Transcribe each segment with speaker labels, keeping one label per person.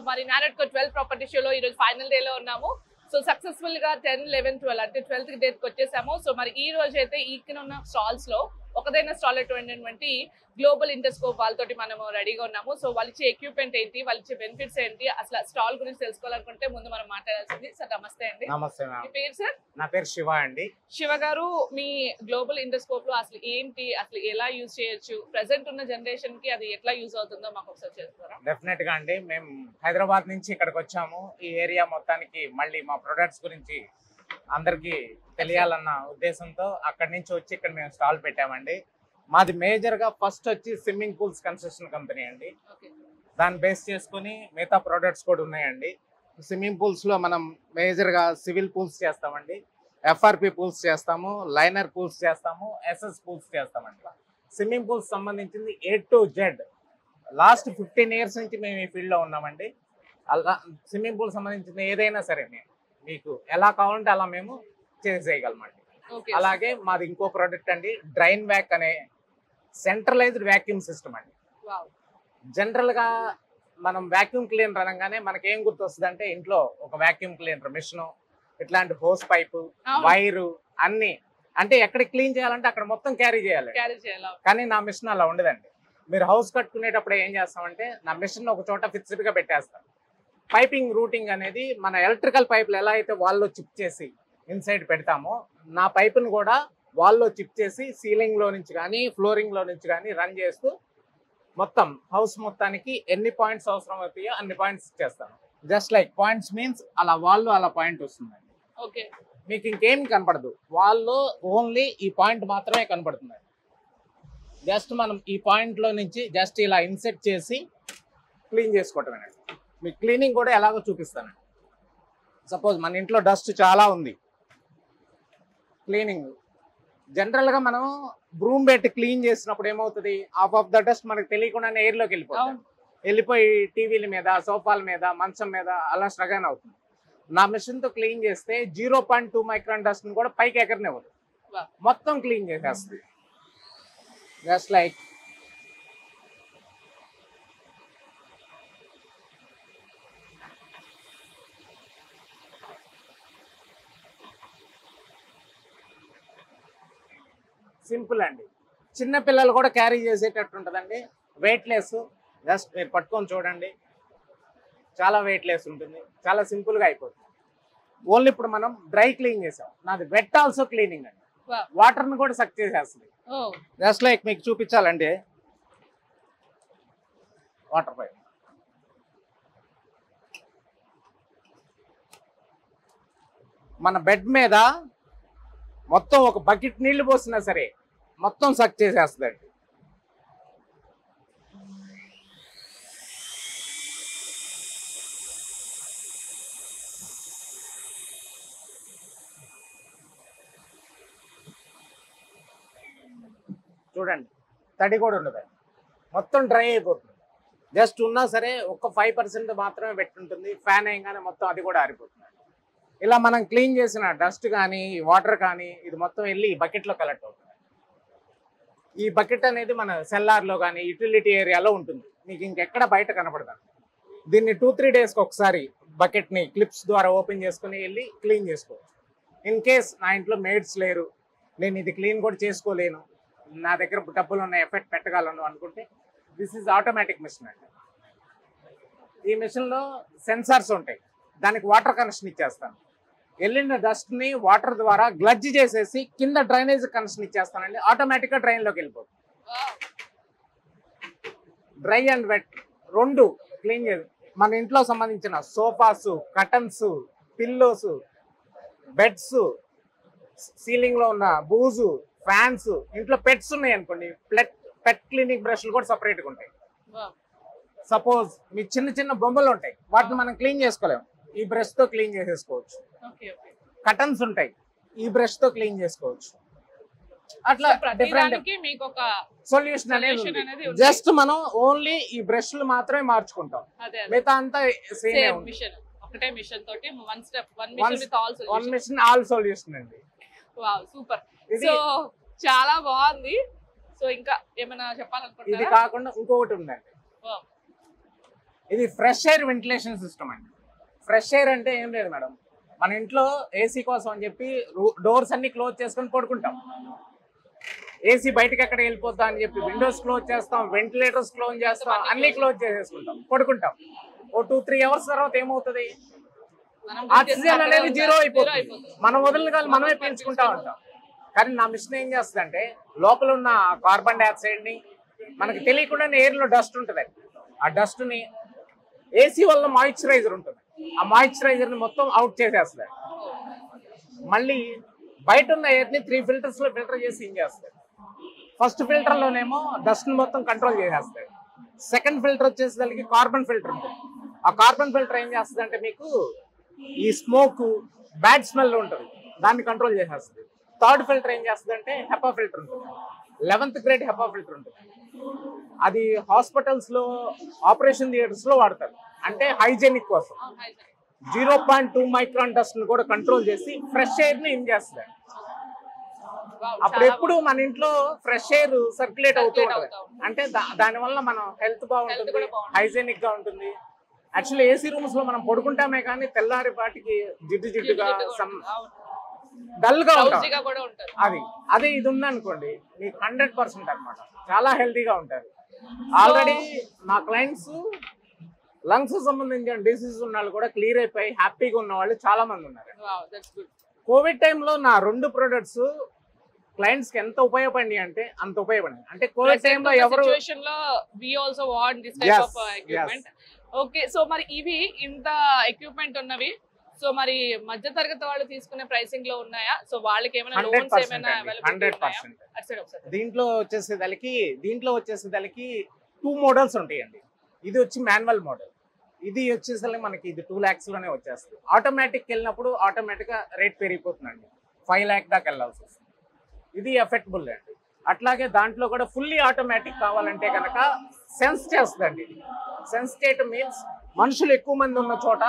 Speaker 1: మరి నానెట్కో 12 ప్రాపర్టీ షోలో ఈ రోజు ఫైనల్ డే లో ఉన్నాము. సో సక్సెస్ఫుల్ గా 10, 11, 12 అంటే 12th డేట్ కి వచ్చేసాము. సో మరి ఈ రోజు అయితే ఉన్న స్టాల్స్ లో ఒకదైన స్టాల్ అటువంటి గ్లోబల్ ఇంటర్స్కోప్ వాళ్ళతోటి మనము రెడీగా ఉన్నాము. సో వాళ్ళు ఇచ్చే ఎక్విప్మెంట్ ఏంటి, వాళ్ళు ఇచ్చే బెనిఫిట్స్ ఏంటి, అసలు స్టాల్ గురించి తెలుసుకోవాలనుకుంటే ముందు మనం మాట్లాడాల్సింది. సార్ నమస్తే అండి.
Speaker 2: నమస్తే.
Speaker 1: మీ పేరు సార్?
Speaker 2: నా పేరు శివ అండి.
Speaker 1: శివ గారు, మీ గ్లోబల్ ఇంటర్స్కోప్ లో అసలు ఏంటి, అసలు ఎలా యూజ్ చేయొచ్చు, ప్రెసెంట్ ఉన్న జనరేషన్ కి అది ఎట్లా యూజ్ అవుతుందో మాకు ఒకసారి చేస్తారా?
Speaker 2: డెఫినెట్ గా అండి, మేము హైదరాబాద్ నుంచి ఇక్కడికి వచ్చాము. ఈ ఏరియా మొత్తానికి మళ్ళీ మా ప్రొడక్ట్స్ గురించి అందరికి తెలియాలన్న ఉద్దేశంతో అక్కడి నుంచి వచ్చి ఇక్కడ మేము స్టాల్ పెట్టామండి. మాది మేజర్ గా ఫస్ట్ వచ్చి స్విమ్మింగ్ పూల్స్ కన్స్ట్రక్షన్ కంపెనీ అండి. దాన్ని బేస్ చేసుకుని మిగతా ప్రొడక్ట్స్ కూడా ఉన్నాయండి. స్విమ్మింగ్ పూల్స్ లో మనం మేజర్ గా సివిల్ పూల్స్ చేస్తామండి, ఎఫ్ఆర్పి పూల్స్ చేస్తాము, లైనర్ పూల్స్ చేస్తాము, ఎస్ఎస్ పూల్స్ చేస్తామండి. స్విమ్మింగ్ పూల్స్ సంబంధించింది A to Z last 15 years నుంచి మేము ఈ ఫీల్డ్ లో ఉన్నామండి. అలా స్విమ్మింగ్ పూల్ సంబంధించిన ఏదైనా సరే మీకు ఎలా కావాలంటే అలా మేము చేసేయగలమండి. అలాగే మాది ఇంకో ప్రోడక్ట్ అండి, డ్రైన్ వ్యాక్ అనే సెంట్రలైజ్డ్ వ్యాక్యూమ్ సిస్టమ్ అండి. జనరల్ గా మనం వ్యాక్యూమ్ క్లీనర్ అనగానే మనకి ఏం గుర్తొస్తుంది అంటే ఇంట్లో ఒక వ్యాక్యూమ్ క్లీనర్ మిషన్, ఇట్లాంటి హోస్ పైపు, వైరు అన్ని, అంటే ఎక్కడ క్లీన్ చేయాలంటే అక్కడ మొత్తం క్యారీ చేయాలి. కానీ నా మిషన్ అలా ఉండదండి. మీరు హౌస్ కట్టుకునేటప్పుడు ఏం చేస్తామంటే నా మిషన్ ఒక చోట ఫిక్స్డ్ గా పెట్టేస్తాం. పైపింగ్ రూటింగ్ అనేది మన ఎలక్ట్రికల్ పైపులు ఎలా అయితే వాల్లో చిప్ చేసి ఇన్సైడ్ పెడతామో, నా పైపును కూడా వాల్లో చిప్ చేసి సీలింగ్ లో నుంచి కానీ ఫ్లోరింగ్ లో నుంచి కానీ రన్ చేస్తూ మొత్తం హౌస్ మొత్తానికి ఎన్ని పాయింట్స్ అవసరం అవుతాయో అన్ని పాయింట్స్ చేస్తాను. జస్ట్ లైక్ పాయింట్స్ మీన్స్ అలా వాల్లో అలా పాయింట్ వస్తుందండి. మీకు ఇంకేం కనపడదు, వాల్లో ఓన్లీ ఈ పాయింట్ మాత్రమే కనపడుతుందండి. జస్ట్ మనం ఈ పాయింట్ లో నుంచి జస్ట్ ఇలా ఇన్సెట్ చేసి క్లీన్ చేసుకోవటమేనండి. మీకు క్లీనింగ్ కూడా ఎలాగో చూపిస్తానండి. సపోజ్ మన ఇంట్లో డస్ట్ చాలా ఉంది, క్లీనింగ్ జనరల్ గా మనం బ్రూమ్ పెట్టి క్లీన్ చేసినప్పుడు ఏమవుతుంది, హాఫ్ ఆఫ్ ద డస్ట్ మనకు తెలియకుండానే ఎయిర్ లోకి వెళ్ళిపోయి టీవీల మీద, సోఫాల మీద, మంచం మీద అలా స్ట్రగన్ అవుతుంది. నా మిషన్ తో క్లీన్ చేస్తే 0.2 మైక్రాన్ డస్ట్ కూడా పైకి ఎగరనివ్వదు, మొత్తం క్లీన్ చేసేస్తుంది. జస్ట్ లైక్ సింపుల్ అండి. చిన్న పిల్లలు కూడా క్యారీ చేసేటట్టు ఉంటుందండి. వెయిట్లెస్, జస్ట్ మీరు పట్టుకొని చూడండి, చాలా వెయిట్లెస్ ఉంటుంది, చాలా సింపుల్గా అయిపోతుంది. ఓన్లీ ఇప్పుడు మనం డ్రై క్లీన్ చేసాం, నాది వెట్ ఆల్సో క్లీనింగ్ అండి. వాటర్ని కూడా సక్ చేసేస్తుంది. జస్ట్ లైక్ మీకు చూపించాలండి, వాటర్ పైప్ మన బెడ్ మీద మొత్తం ఒక బకెట్ నీళ్లు పోసినా సరే మొత్తం సక్ చేసేస్తుందండి. చూడండి, తడి కూడా ఉండదండి, మొత్తం డ్రై అయిపోతుంది. జస్ట్ ఉన్నా సరే ఒక 5% మాత్రమే పెట్టుంటుంది, ఫ్యాన్ అయ్యగానే మొత్తం అది కూడా ఆరిపోతుంది. ఇలా మనం క్లీన్ చేసిన డస్ట్ కానీ వాటర్ కానీ ఇది మొత్తం వెళ్ళి ఈ బకెట్లో కలెక్ట్ అవుతుంది. ఈ బకెట్ అనేది మన సెల్లార్లో కానీ యూటిలిటీ ఏరియాలో ఉంటుంది, మీకు ఇంకెక్కడ బయట కనపడదు. దీన్ని 2-3 డేస్కి ఒకసారి బకెట్ని క్లిప్స్ ద్వారా ఓపెన్ చేసుకుని వెళ్ళి క్లీన్ చేసుకోవచ్చు. ఇన్ కేస్ నా ఇంట్లో మేడ్స్ లేరు, నేను ఇది క్లీన్ కూడా చేసుకోలేను, నా దగ్గర డబ్బులు ఉన్న ఎఫెక్ట్ పెట్టగలను అనుకుంటే దిస్ ఈజ్ ఆటోమేటిక్ మిషన్ అండి. ఈ మిషన్లో సెన్సార్స్ ఉంటాయి, దానికి వాటర్ కనెక్షన్ ఇచ్చేస్తాను. వెళ్ళిన డస్ట్ని వాటర్ ద్వారా గ్లడ్జ్ చేసేసి కింద డ్రైనేజ్ కనెక్షన్ ఇచ్చేస్తానండి, ఆటోమేటిక్గా డ్రైన్లోకి వెళ్ళిపోతుంది. డ్రై అండ్ వెట్ రెండు క్లీన్ చేసి మన ఇంట్లో సంబంధించిన సోఫాస్, కటన్స్, పిల్లోస్, బెడ్స్, సీలింగ్లో ఉన్న బూజు, ఫ్యాన్స్, ఇంట్లో పెట్స్ ఉన్నాయి అనుకోండి, పెట్ క్లీనింగ్ బ్రష్లు కూడా సపరేట్గా ఉంటాయి. సపోజ్ మీ చిన్న చిన్న బొమ్మలు ఉంటాయి, వాటిని మనం క్లీన్ చేసుకోలేము, ఈ బ్రష్ తో క్లీన్ చేసేసుకోవచ్చు. కటన్స్ ఉంటాయి, ఈ బ్రష్ తో క్లీన్ చేసుకోవచ్చు. అట్లా డిఫరెంట్ సొల్యూషన్ అనేది జస్ట్ మనం ఓన్లీ ఈ బ్రష్లు మాత్రమే మార్చుకుంటాం, మిగతా అంతా same one machine all solution అండి.
Speaker 1: సూపర్, సో చాలా బాగుంది. సో ఇంకా ఏమైనా చెప్పాలనుకుంటున్నారా?
Speaker 2: ఇది కాకుండా ఇంకొకటి ఉందండి, ఇది ఫ్రెష్ ఎయిర్ వెంటిలేషన్ సిస్టమ్ అండి. ఫ్రెష్ ఎయిర్ అంటే ఏం లేదు మేడం, మన ఇంట్లో ఏసీ కోసం అని చెప్పి డోర్స్ అన్ని క్లోజ్ చేసుకొని పడుకుంటాం. ఏసీ బయటకి ఎక్కడ వెళ్ళిపోతా అని చెప్పి విండోస్ క్లోజ్ చేస్తాం, వెంటిలేటర్స్ క్లోజ్ చేస్తాం, అన్ని క్లోజ్ చేసేసుకుంటాం, పడుకుంటాం. ఓ 2-3 అవర్స్ తర్వాత ఏమవుతుంది, ఆక్సిజన్ అనేది జీరో అయిపోతుంది. మనం వదిలిన గాలి మనమే పీల్చుకుంటా ఉంటాం. కానీ నా మిషన్ ఏం చేస్తుందంటే లోపల ఉన్న కార్బన్ డైఆక్సైడ్ ని మనకి తెలియకుండా ఎయిర్ లో డస్ట్ ఉంటుంది, ఆ డస్ట్ ని ఏసీ వల్ల మాయిశ్చరైజర్ ఉంటుంది, ఆ మాయిశ్చరైజర్ ని మొత్తం అవుట్ చేసేస్తుంది. మళ్ళీ బయట ఉన్న ఎయిర్ ని 3 ఫిల్టర్స్ లో ఫిల్టర్ చేసి ఇన్ చేస్తాడు. ఫస్ట్ ఫిల్టర్ లోనేమో డస్ట్ ని మొత్తం కంట్రోల్ చేసేస్తాడు. సెకండ్ ఫిల్టర్ వచ్చేసరికి కార్బన్ ఫిల్టర్ ఉంటుంది. ఆ కార్బన్ ఫిల్టర్ ఏం చేస్తుంది అంటే మీకు ఈ స్మోక్ బ్యాడ్ స్మెల్ ఉంటుంది, దాన్ని కంట్రోల్ చేసేస్తుంది. థర్డ్ ఫిల్టర్ ఏం చేస్తుంది అంటే హెపా ఫిల్టర్ ఉంటుంది, 11th గ్రేడ్ హెపా ఫిల్టర్ ఉంటుంది. అది హాస్పిటల్స్ లో ఆపరేషన్ థియేటర్స్ లో వాడతారు, అంటే హైజెనిక్ కోసం. 0.2 మైక్రాన్ డస్ట్ ని కూడా కంట్రోల్ చేసి ఫ్రెష్ ఎయిర్ ని ఇన్ చేస్తుంది. అప్పుడు ఎప్పుడు మన ఇంట్లో ఫ్రెష్ ఎయిర్ సర్క్యులేట్ అవుతూ ఉంటుంది, అంటే దానివల్ల మనం హెల్త్ బాగుంటుంది, హైజెనిక్ గా ఉంటుంది. యాక్చువల్లీ ఏసీ రూమ్స్ లో మనం పడుకుంటామే కానీ తెల్లారి పాటికి జిడ్డుగా డల్ గా ఉంటాం. అదే ఇది ఉందనుకోండి మీకు 100% అనమాట, చాలా హెల్తీగా ఉంటారు. ఆల్రెడీ మా క్లయింట్స్ లంగ్స్ సంబంధించిన డిసీజ్ ఉన్న వాళ్ళు కూడా క్లియర్ అయిపోయి హ్యాపీగా ఉన్న వాళ్ళు చాలా మంది ఉన్నారు. కోవిడ్ టైంలో నా 2 ప్రొడక్ట్స్ క్లయింట్స్ కి ఎంత ఉపయోగపడి అంటే అంత ఉపయోగపడింది. అంటే కోవిడ్ టైంలో ఎవరు
Speaker 1: ఓకే, సో మరి ఇవి ఇంత ఎక్విప్మెంట్ ఉన్నవి, సో మరి మధ్య తరగతి వాళ్ళు తీసుకునే ప్రైసింగ్ లో ఉన్నాయా? సో వాళ్ళకి ఏమైనా లోన్స్ ఏమైనా అవైలబుల్?
Speaker 2: 100%. దీంట్లో వచ్చేసేదానికి 2 మోడల్స్ ఉంటాయండి. ఇది వచ్చి మాన్యువల్ మోడల్, ఇది వచ్చేసరికి మనకి ఇది 2 lakhs లోనే వచ్చేస్తుంది. ఆటోమేటిక్ వెళ్ళినప్పుడు ఆటోమేటిక్ గా రేట్ పెరిగిపోతుందండి, 5 lakh దాకా వెళ్ళాల్సి వస్తుంది. ఇది ఎఫెక్టబుల్ అండి. అట్లాగే దాంట్లో కూడా ఫుల్లీ ఆటోమేటిక్ కావాలంటే కనుక సెన్స్ చేస్తుందండి. ఇది సెన్స్ చేయటం మీన్స్ మనుషులు ఎక్కువ మంది ఉన్న చోట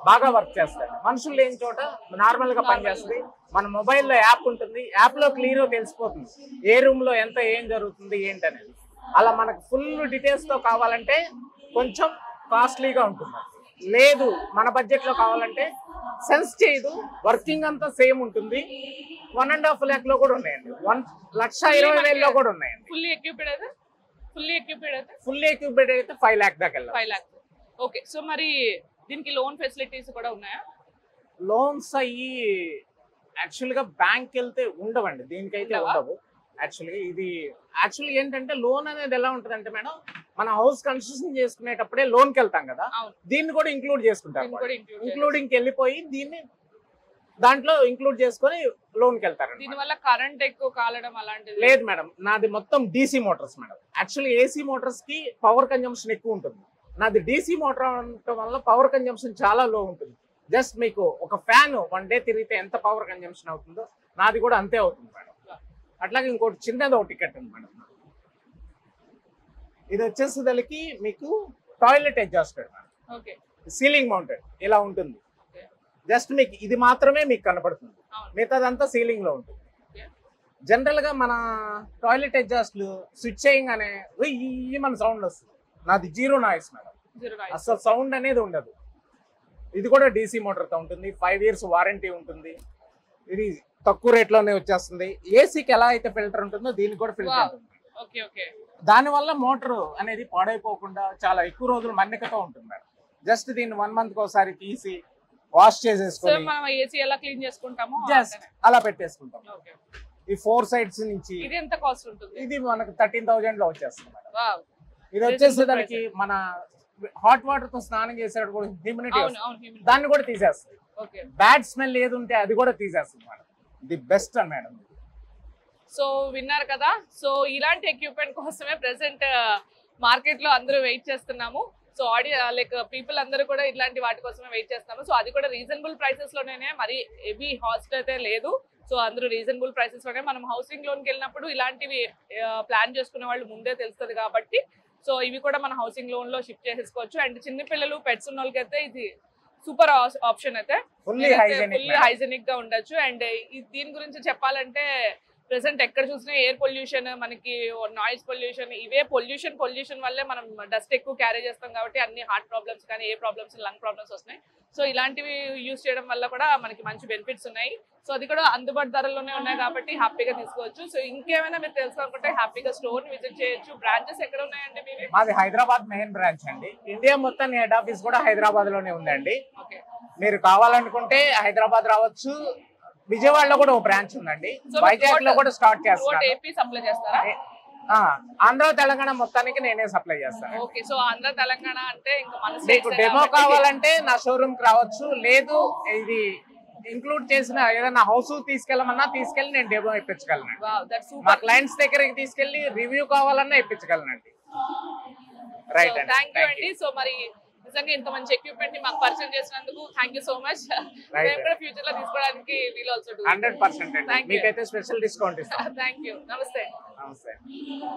Speaker 2: బాగా వర్క్ చేస్తారు, మనుషులు లేని చోట నార్మల్ గా పనిచేస్తుంది. మన మొబైల్లో యాప్ ఉంటుంది, యాప్ లో క్లియర్ తెలిసిపోతుంది ఏ రూమ్ లో ఎంత ఏం జరుగుతుంది ఏంటి అనేది. అలా మనకు ఫుల్ డీటెయిల్స్ తో కావాలంటే కొంచెం కాస్ట్లీగా ఉంటుంది. లేదు మన బడ్జెట్ లో కావాలంటే సెన్స్ చేయదు, వర్కింగ్ అంతా సేమ్ ఉంటుంది. 1.5 lakh లో కూడా ఉన్నాయండి, 1,20,000 లో కూడా ఉన్నాయండి.
Speaker 1: ఫుల్లీ ఎక్విప్డ్ అయితే
Speaker 2: 5 lakh దాకా వెళ్ళాలి.
Speaker 1: 5 lakhs. ఓకే, సో మరి దీనికి లోన్ ఫెసిలిటీస్ కూడా ఉన్నాయా?
Speaker 2: లోన్స్ అయ్యి యాక్చువల్ గా బ్యాంక్ వెళ్తే ఉండవండి, దీనికైతే ఉండవు. యాక్చువల్లీ ఏంటంటే లోన్ అనేది ఎలా ఉంటుంది అంటే మేడం, మన హౌస్ కన్స్ట్రక్షన్ చేసుకునేటప్పుడే లోన్కి వెళ్తాం కదా, దీన్ని కూడా ఇంక్లూడ్ చేసుకుంటాం. ఇంక్లూడింగ్ వెళ్ళిపోయి దీన్ని దాంట్లో ఇంక్లూడ్ చేసుకొని లోన్కి వెళ్తారు.
Speaker 1: దీనివల్ల కరెంట్ ఎక్కువ కాలడం అలాంటిది
Speaker 2: లేదు మేడం, నాది మొత్తం DC Motors madam. Actually AC Motors కి పవర్ కన్జంప్షన్ ఎక్కువ ఉంటుంది, నాది DC మోటార్ ఉండటం వల్ల పవర్ కన్జంప్షన్ చాలా లో ఉంటుంది. జస్ట్ మీకు ఒక ఫ్యాన్ 1 day తిరిగితే ఎంత పవర్ కన్జంప్షన్ అవుతుందో నాది కూడా అంతే అవుతుంది మేడం. అట్లాగే ఇంకోటి చిన్నది ఒకటి టికెట్ ఉంది మేడం, ఇది వచ్చేసేదానికి మీకు toilet exhauster madam, ceiling mounted ఇలా ఉంటుంది. జస్ట్ మీకు ఇది మాత్రమే మీకు కనపడుతుంది, మిగతాదంతా సీలింగ్ లో ఉంటుంది. జనరల్ గా మన టాయిలెట్ ఎగ్జాస్ట్లు స్విచ్ చేయగానే మన సౌండ్ వస్తుంది, నాది 0 నాయిస్ మేడం, అసలు సౌండ్ అనేది ఉండదు. ఇది కూడా DC మోటార్తో ఉంటుంది, 5 years వారంటీ ఉంటుంది. ఇది తక్కువ రేట్ లోనే వచ్చేస్తుంది. ఏసీకి ఎలా అయితే ఫిల్టర్ ఉంటుందో దీనికి కూడా ఫిల్టర్ ఉంటుంది. దానివల్ల మోటార్ అనేది పాడైపోకుండా చాలా ఎక్కువ రోజులు మన్నికతో ఉంటుంది మేడం. జస్ట్ దీన్ని 1 month ఒకసారి తీసి వాష్ చేసేసుకొని జస్ట్ అలా పెట్టేసుకుంటాం. ఈ 4 sides నుంచి ఇది మనకు 13,000 లో వచ్చేస్తుంది మేడం. ఇది వచ్చేసేదానికి మన హాట్ వాటర్ తో స్నానం చేసేటప్పుడు కూడా హ్యూమిడిటీ దాన్ని కూడా తీసేస్తుంది. బ్యాడ్ స్మెల్ ఏది ఉంటే అది కూడా తీసేస్తుంది మేడం. ది బెస్ట్ అని మేడం.
Speaker 1: సో విన్నారు కదా, సో ఇలాంటి ఎక్విప్మెంట్ కోసమే ప్రెసెంట్ మార్కెట్ లో అందరూ వెయిట్ చేస్తున్నాము. సో లైక్ పీపుల్ అందరూ కూడా ఇట్లాంటి వాటి కోసమే వెయిట్ చేస్తున్నాము. సో అది కూడా రీజనబుల్ ప్రైసెస్ లోనే, మరి హెవీ కాస్ట్ అయితే లేదు. సో అందరూ రీజనబుల్ ప్రైసెస్ లోనే. మనం హౌసింగ్ లోన్కి వెళ్ళినప్పుడు ఇలాంటివి ప్లాన్ చేసుకునే వాళ్ళు ముందే తెలుస్తుంది కాబట్టి సో ఇవి కూడా మన హౌసింగ్ లోన్ లో షిఫ్ట్ చేసేసుకోవచ్చు. అండ్ చిన్నపిల్లలు పెట్స్ ఉన్న వాళ్ళకైతే ఇది సూపర్ ఆప్షన్ అయితే, ఫుల్లీ హైజెనిక్ గా ఉండొచ్చు. అండ్ దీని గురించి చెప్పాలంటే ప్రెసెంట్ ఎక్కడ చూసినా ఎయిర్ పొల్యూషన్, మనకి నాయిస్ పొల్యూషన్, ఇవే పొల్యూషన్ వల్లే మనం డస్ట్ ఎక్కువ క్యారీ చేస్తాం కాబట్టి అన్ని హార్ట్ ప్రాబ్లమ్స్ కానీ ఏ ప్రాబ్లమ్స్, లంగ్ ప్రాబ్లమ్స్ వస్తున్నాయి. సో ఇలాంటివి యూజ్ చేయడం వల్ల కూడా మనకి మంచి బెనిఫిట్స్ ఉన్నాయి. సో అది కూడా అందుబాటు ధరల్లోనే ఉన్నాయి కాబట్టి హ్యాపీగా తీసుకోవచ్చు. సో ఇంకేమైనా మీరు తెలుసుకోవాలనుకుంటే హ్యాపీగా స్టోర్ విజిట్ చేయొచ్చు. బ్రాంచెస్ ఎక్కడ ఉన్నాయండి మీవి?
Speaker 2: మాది హైదరాబాద్ మెయిన్ బ్రాంచ్ అండి. ఇండియా మొత్తం హెడ్ ఆఫీస్ కూడా హైదరాబాద్ లోనే ఉందండి.
Speaker 1: ఓకే.
Speaker 2: మీరు కావాలనుకుంటే హైదరాబాద్ రావచ్చు. విజయవాడలో కూడా ఒక బ్రాంచ్ ఉందండి. వైజాగ్ లో కూడా స్టార్ట్ చేస్తాను.
Speaker 1: ఏపీ సప్లై చేస్తారా?
Speaker 2: ఆంధ్ర తెలంగాణ మొత్తానికి నేనే సప్లై చేస్తాను.
Speaker 1: ఓకే. సో ఆంధ్ర తెలంగాణ అంటే ఇంకా మన
Speaker 2: మీకు డెమో కావాలంటే నా షోరూమ్ కి రావచ్చు. లేదు ఇది ఇంక్లూడ్ చేసిన ఏదైనా హౌస్ తీసుకెళ్ళమన్నా తీసుకెళ్ళి నేను డెమో ఇప్పించగలను. మా క్లయింట్స్ దగ్గరికి తీసుకెళ్లి రివ్యూ కావాలన్నా ఇప్పించగలనండి. రైట్ అండి,
Speaker 1: థ్యాంక్ యూ అండి. సో మరి నిజంగా ఇంత మంచి ఎక్విప్మెంట్ ని మాకు పరిచయం చేసినందుకు థ్యాంక్ యూ సో మచ్. మేము కూడా ఫ్యూచర్ లో తీసుకోవడానికి వీల్ ఆల్సో
Speaker 2: 100% అండి. మీకైతే స్పెషల్ డిస్కౌంట్ ఇస్తాం.
Speaker 1: Thank you. నమస్తే.
Speaker 2: నమస్తే.